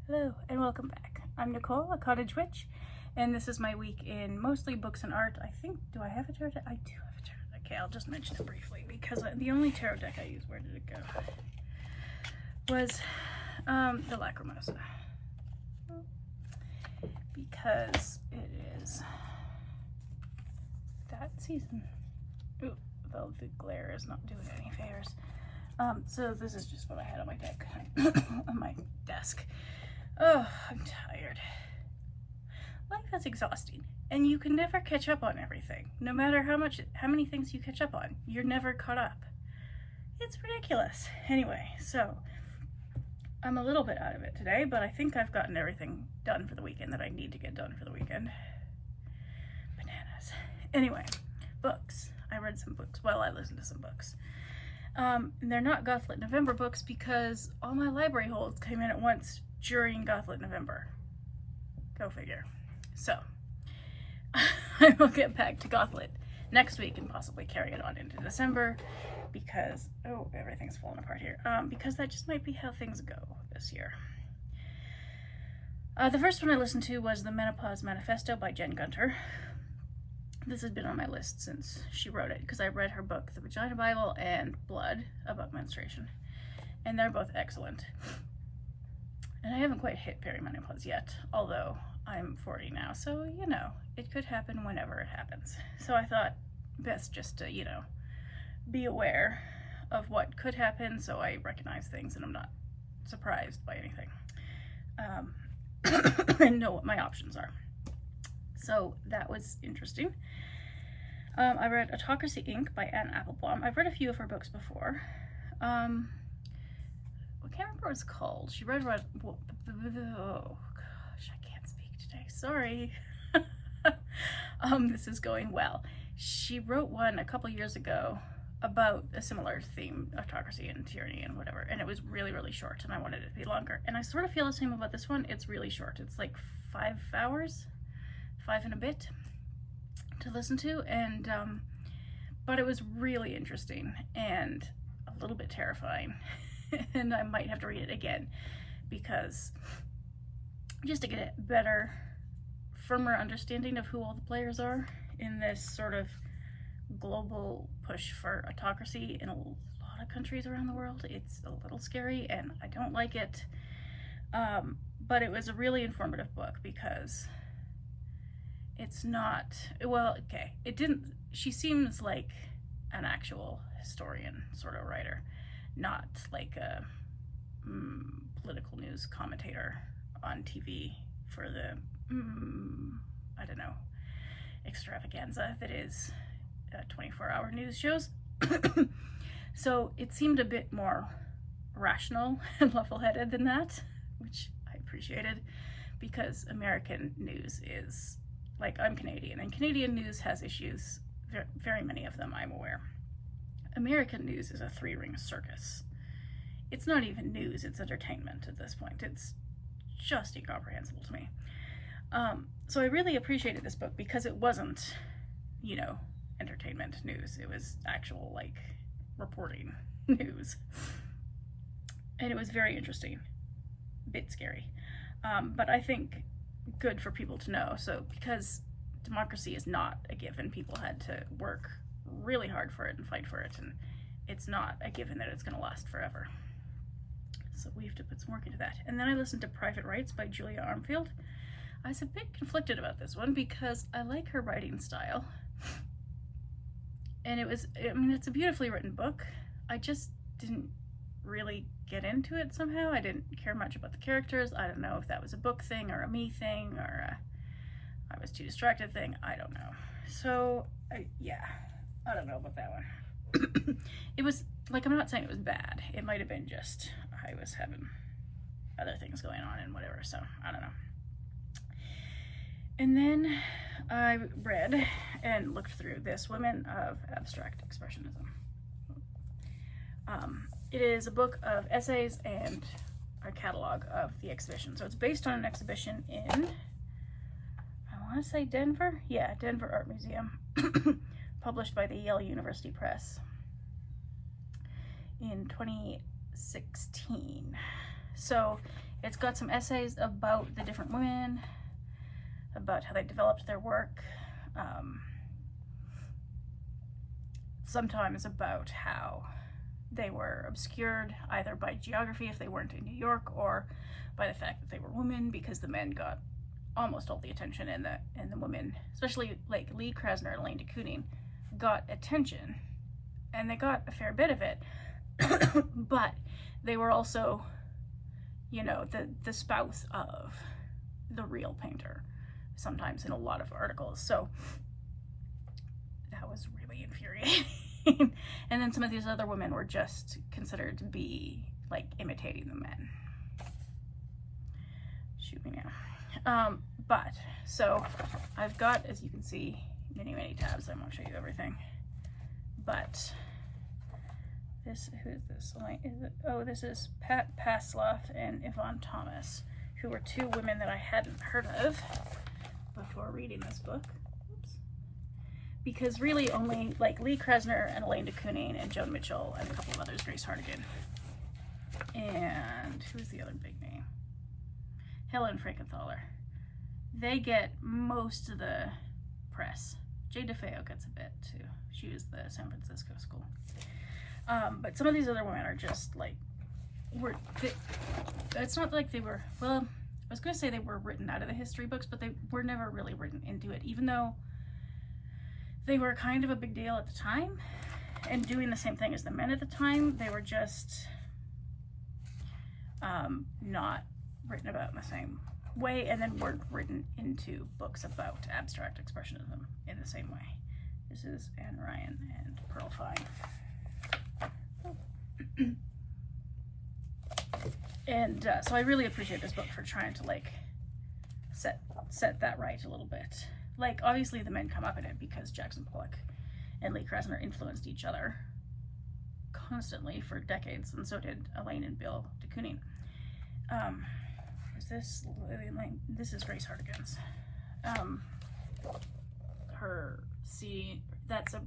Hello and welcome back. I'm Nicole, a cottage witch, and this is my week in mostly books and art. I think, do I have a tarot deck? I do have a tarot deck. Okay, I'll just mention it briefly because the only tarot deck I used, where did it go? Was the Lacrimosa. Because it is that season. Ooh, though the glare is not doing any favors. So this is just what I had on my deck, on my desk. Oh, I'm tired. Life is exhausting, and you can never catch up on everything. No matter how many things you catch up on, you're never caught up. It's ridiculous. Anyway, so I'm a little bit out of it today, but I think I've gotten everything done for the weekend that I need to get done for the weekend. Bananas. Anyway, books. I read some books. Well, I listened to some books. And they're not Gothlit November books because all my library holds came in at once during Gothlit November. Go figure. So, I will get back to Gothlit next week and possibly carry it on into December because, oh, everything's falling apart here. Because that just might be how things go this year. The first one I listened to was The Menopause Manifesto by Jen Gunter. This has been on my list since she wrote it because I read her book, The Vagina Bible, and Blood about menstruation. And they're both excellent. And I haven't quite hit perimenopause yet, although I'm 40 now, so, you know, it could happen whenever it happens. So I thought best just to, you know, be aware of what could happen so I recognize things and I'm not surprised by anything. And know what my options are. So that was interesting. I read Autocracy Inc. by Anne Applebaum. I've read a few of her books before. I can't remember what it's called. She read, oh gosh, I can't speak today. Sorry. This is going well. She wrote one a couple years ago about a similar theme, autocracy and tyranny and whatever, and it was really, really short, and I wanted it to be longer. And I sort of feel the same about this one. It's really short. It's like 5 hours, 5 and a bit to listen to, and but it was really interesting and a little bit terrifying. And I might have to read it again because just to get a better, firmer understanding of who all the players are in this sort of global push for autocracy in a lot of countries around the world. It's a little scary and I don't like it, but it was a really informative book because it's not, well, okay, it didn't, she seems like an actual historian sort of writer, not like a political news commentator on TV for the, I don't know, extravaganza that is 24-hour news shows. So it seemed a bit more rational and level-headed than that, which I appreciated because American news is, like, I'm Canadian, and Canadian news has issues, very many of them, I'm aware. American news is a 3-ring circus. It's not even news, it's entertainment at this point. It's just incomprehensible to me. So I really appreciated this book because it wasn't, you know, entertainment news. It was actual, like, reporting news. And it was very interesting. A bit scary. But I think good for people to know. So because democracy is not a given, people had to work really hard for it and fight for it, and it's not a given that it's going to last forever. So we have to put some work into that. And then I listened to Private Rights by Julia Armfield. I was a bit conflicted about this one because I like her writing style. And it was, I mean, it's a beautifully written book. I just didn't really get into it somehow. I didn't care much about the characters. I don't know if that was a book thing or a me thing or a I was too distracted thing. I don't know. So, yeah, I don't know about that one. It was, like, I'm not saying it was bad. It might have been just I was having other things going on and whatever, so I don't know. And then I read and looked through this Women of Abstract Expressionism. It is a book of essays and a catalog of the exhibition. So it's based on an exhibition in, I want to say Denver? Yeah, Denver Art Museum, published by the Yale University Press in 2016. So It's got some essays about the different women, about how they developed their work, sometimes about how they were obscured either by geography if they weren't in New York, or by the fact that they were women, because the men got almost all the attention and the women, especially like Lee Krasner and Elaine de Kooning, got attention, and they got a fair bit of it, but they were also, you know, the spouse of the real painter, sometimes in a lot of articles. So that was really infuriating. And then some of these other women were just considered to be like imitating the men. Shoot me now. But so I've got, as you can see, many tabs. I won't show you everything, but this, who is this? Oh, this is Pat Pasloff and Yvonne Thomas, who were two women that I hadn't heard of before reading this book. Oops. Because really only like Lee Krasner and Elaine de Kooning and Joan Mitchell and a couple of others, Grace Hartigan. And who's the other big name? Helen Frankenthaler. They get most of the press. Jade DeFeo gets a bit too. She was the San Francisco school. But some of these other women are just like, it's not like they were, well, I was going to say they were written out of the history books, but they were never really written into it, even though they were kind of a big deal at the time and doing the same thing as the men at the time. They were just not written about in the same way, and then weren't written into books about abstract expressionism in the same way. This is Anne Ryan and Pearl Fine. And so I really appreciate this book for trying to like set that right a little bit. Like obviously the men come up in it because Jackson Pollock and Lee Krasner influenced each other constantly for decades, and so did Elaine and Bill de Kooning. Is this Lillian Lane? This is Grace Hartigan's. Her that's a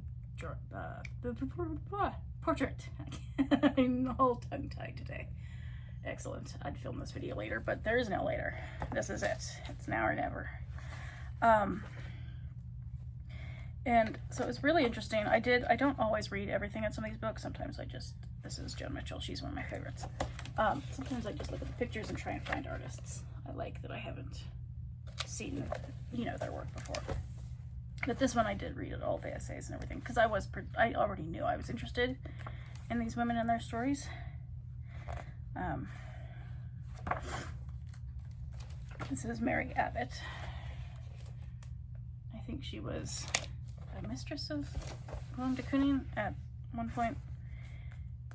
portrait. I'm all tongue-tied today. Excellent. I'd film this video later, but there is no later. This is it. It's now or never. And so it's really interesting. I don't always read everything in some of these books. Sometimes this is Joan Mitchell. She's one of my favorites. Sometimes I just look at the pictures and try and find artists I like that I haven't seen, you know, their work before. But this one I did read all the essays and everything, because I already knew I was interested in these women and their stories. This is Mary Abbott. I think she was a mistress of Elaine de Kooning at one point.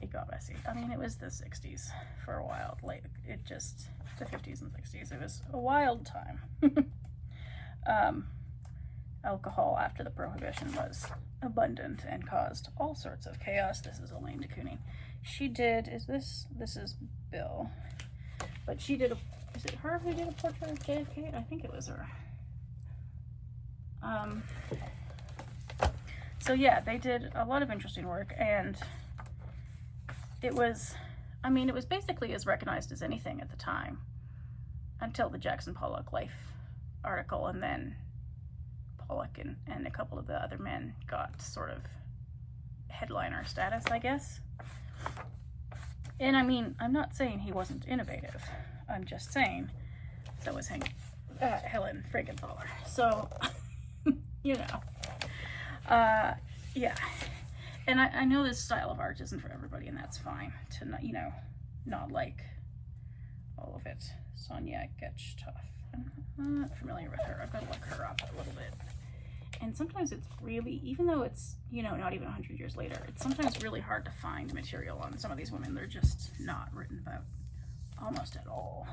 It got messy. I mean, it was the 60s for a while. Like, the 50s and 60s. It was a wild time. Alcohol after the Prohibition was abundant and caused all sorts of chaos. This is Elaine de Kooning. She did, this is Bill, but she did is it her who did a portrait of JFK? I think it was her. So yeah, they did a lot of interesting work, and it was basically as recognized as anything at the time, until the Jackson Pollock life article, and then Pollock and a couple of the other men got sort of headliner status, I guess. And I mean, I'm not saying he wasn't innovative. I'm just saying so was Helen Frankenthaler. So, you know, yeah. And I know this style of art isn't for everybody, and that's fine to not, you know, not like all of it. Sonia Getchtoff. I'm not familiar with her. I've got to look her up a little bit. And sometimes it's really, even though it's, you know, not even 100 years later, it's sometimes really hard to find material on some of these women. They're just not written about almost at all,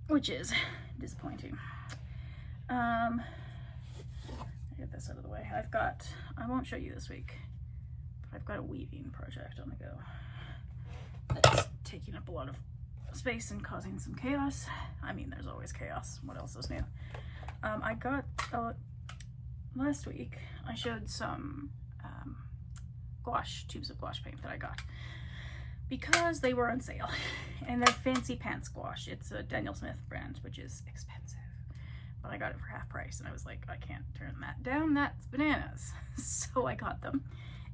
which is disappointing. Get this out of the way. I won't show you this week, but I've got a weaving project on the go that's taking up a lot of space and causing some chaos. I mean, there's always chaos. What else is new? I got, last week, I showed some tubes of gouache paint that I got because they were on sale. And they're Fancy Pants Gouache. It's a Daniel Smith brand, which is expensive. But I got it for half price, and I was like, I can't turn that down. That's bananas. So I got them.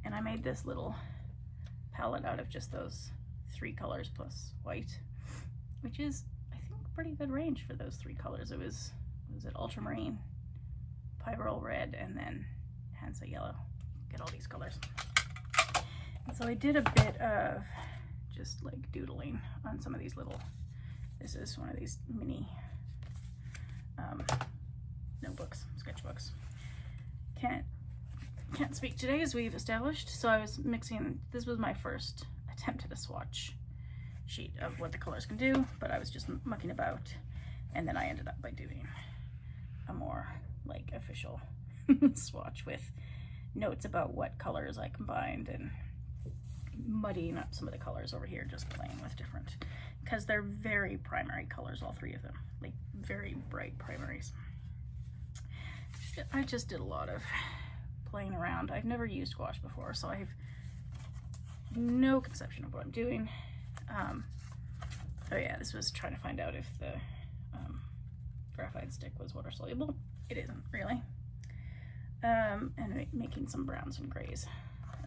And I made this little palette out of just those 3 colors plus white, which is, I think, pretty good range for those 3 colors. It was ultramarine, pyrrole red, and then Hansa yellow. Get all these colors. And so I did a bit of just like doodling on some of these little, this is one of these mini notebooks, sketchbooks. Can't speak today, as we've established, so I was mixing, this was my first attempt at a swatch sheet of what the colors can do, but I was just mucking about, and then I ended up by doing a more like official swatch with notes about what colors I combined and muddying up some of the colors over here, just playing with different, because they're very primary colors, all 3 of them, like very bright primaries. I just did a lot of playing around. I've never used gouache before, so I have no conception of what I'm doing. Oh yeah, this was trying to find out if the graphite stick was water soluble. It isn't really. And making some browns and grays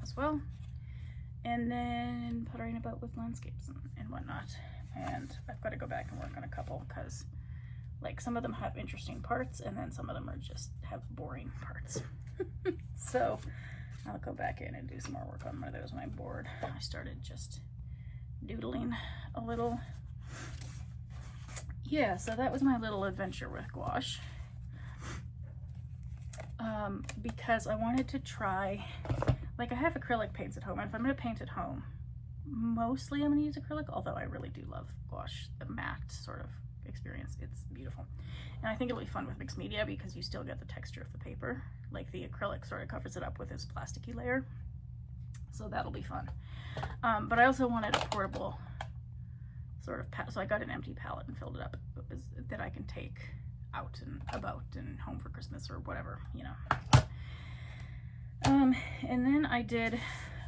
as well. And then puttering about with landscapes and whatnot. And I've got to go back and work on a couple, because like some of them have interesting parts, and then some of them are just have boring parts. So I'll go back in and do some more work on one of those when I'm bored. I started just doodling a little. Yeah, so that was my little adventure with gouache. Because I wanted to try, like I have acrylic paints at home, and if I'm going to paint at home, mostly I'm going to use acrylic, although I really do love gouache, the matte sort of experience. It's beautiful. And I think it'll be fun with mixed media because you still get the texture of the paper. Like the acrylic sort of covers it up with this plasticky layer. So that'll be fun. But I also wanted a portable sort of palette. So I got an empty palette and filled it up that I can take out and about and home for Christmas or whatever, you know. And then I did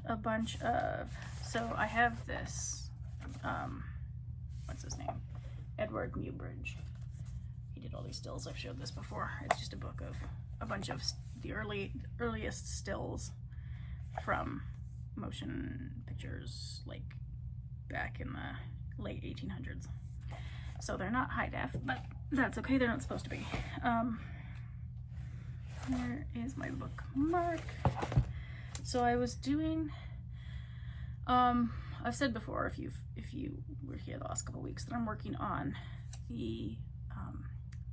a bunch of, so I have this, what's his name? Edward Newbridge. He did all these stills. I've showed this before. It's just a book of a bunch of the earliest stills from motion pictures, like back in the late 1800s. So they're not high def, but that's okay. They're not supposed to be. Where is my bookmark? So I was doing, I've said before, if you were here the last couple of weeks, that I'm working on the,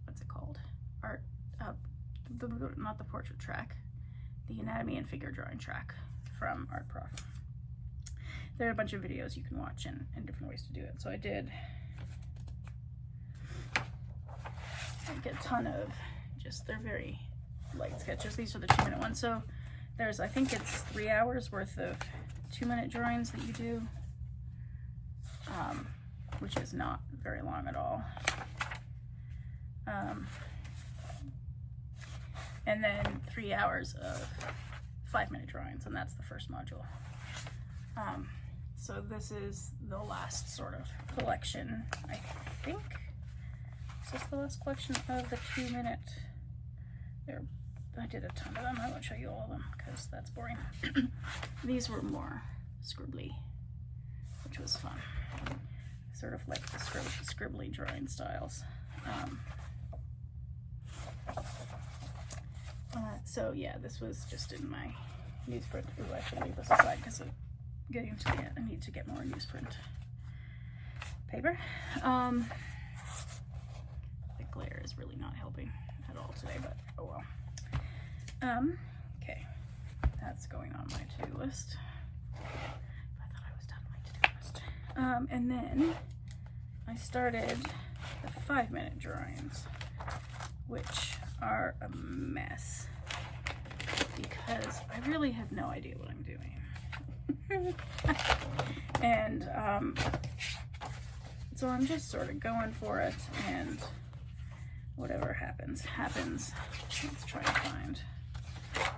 what's it called? Art, not the portrait track, the anatomy and figure drawing track from Art Prof. There are a bunch of videos you can watch and different ways to do it. So I did like a ton of just, they're very light sketches. These are the 2-minute ones. So there's, I think it's 3 hours worth of 2-minute drawings that you do, which is not very long at all. And then 3 hours of 5-minute drawings, and that's the first module. So this is the last sort of collection, I think. Is this the last collection of the 2-minute? I did a ton of them. I won't show you all of them because that's boring. These were more scribbly, which was fun. Sort of like the scribbly drawing styles. So yeah, this was just in my newsprint. Ooh, I should leave this aside because I'm getting to it. I need to get more newsprint paper. The glare is really not helping at all today, but oh well. Okay, that's going on my to-do list. I thought I was done with my to-do list. And then I started the 5-minute drawings, which are a mess because I really have no idea what I'm doing. And so I'm just sort of going for it, and whatever happens, happens. Let's try to find.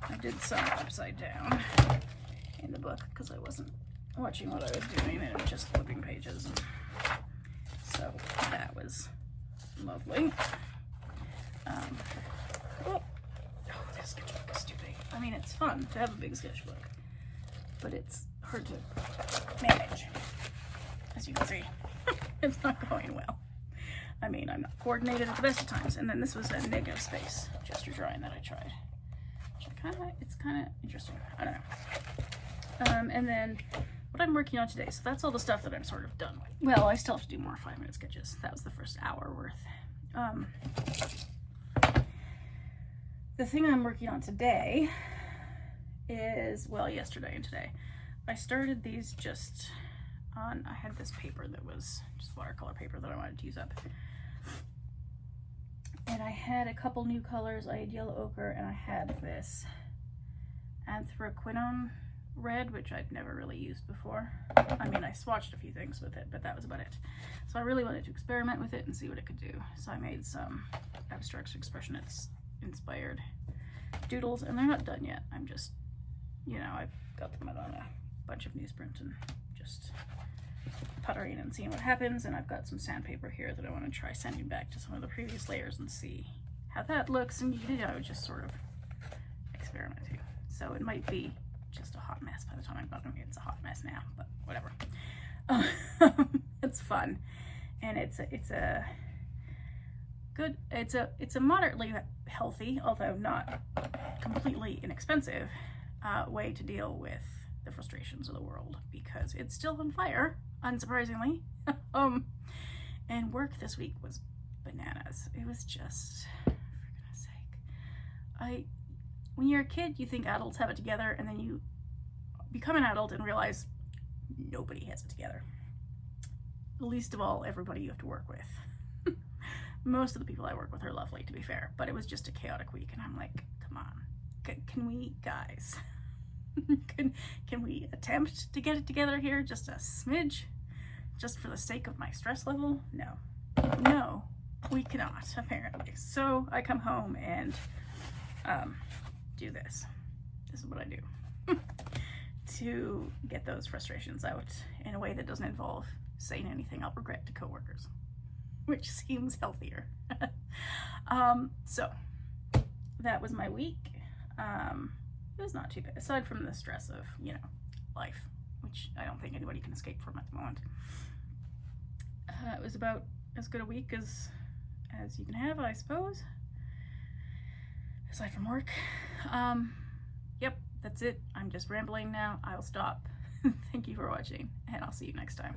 I did some upside down in the book because I wasn't watching what I was doing and just flipping pages. And so that was lovely. This sketchbook is too big. I mean, it's fun to have a big sketchbook, but it's hard to manage. As you can see, it's not going well. I mean, I'm not coordinated at the best of times. And then this was a negative space gesture drawing that I tried. It's kind of interesting. I don't know. And then what I'm working on today. So that's all the stuff that I'm sort of done with. Well, I still have to do more 5-minute sketches. That was the first hour worth. The thing I'm working on today is, well, yesterday and today, I started these just on, I had this paper that was just watercolor paper that I wanted to use up. And I had a couple new colors. I had yellow ochre and I had this anthraquinone red, which I'd never really used before. I mean, I swatched a few things with it, but that was about it. So I really wanted to experiment with it and see what it could do. So I made some abstract expressionists inspired doodles, and they're not done yet. I'm just, you know, I've got them out on a bunch of newsprint and just puttering and seeing what happens. And I've got some sandpaper here that I want to try sending back to some of the previous layers and see how that looks, and you know, just sort of experimenting. So it might be just a hot mess by the time I'm done. It's a hot mess now, but whatever. It's fun, and it's a good, it's a moderately healthy, although not completely inexpensive, way to deal with the frustrations of the world, because it's still on fire, unsurprisingly. And work this week was bananas. It was just, for goodness sake. When you're a kid, you think adults have it together, and then you become an adult and realize nobody has it together. Least of all, everybody you have to work with. Most of the people I work with are lovely, to be fair, but it was just a chaotic week, and I'm like, come on, can we, guys, can we attempt to get it together here just a smidge, just for the sake of my stress level? No, we cannot, apparently. So I come home and do this. This is what I do to get those frustrations out in a way that doesn't involve saying anything I'll regret to coworkers, which seems healthier. So that was my week. It was not too bad, aside from the stress of, you know, life, which I don't think anybody can escape from at the moment. It was about as good a week as you can have, I suppose, aside from work. Yep, that's it. I'm just rambling now. I'll stop. Thank you for watching, and I'll see you next time.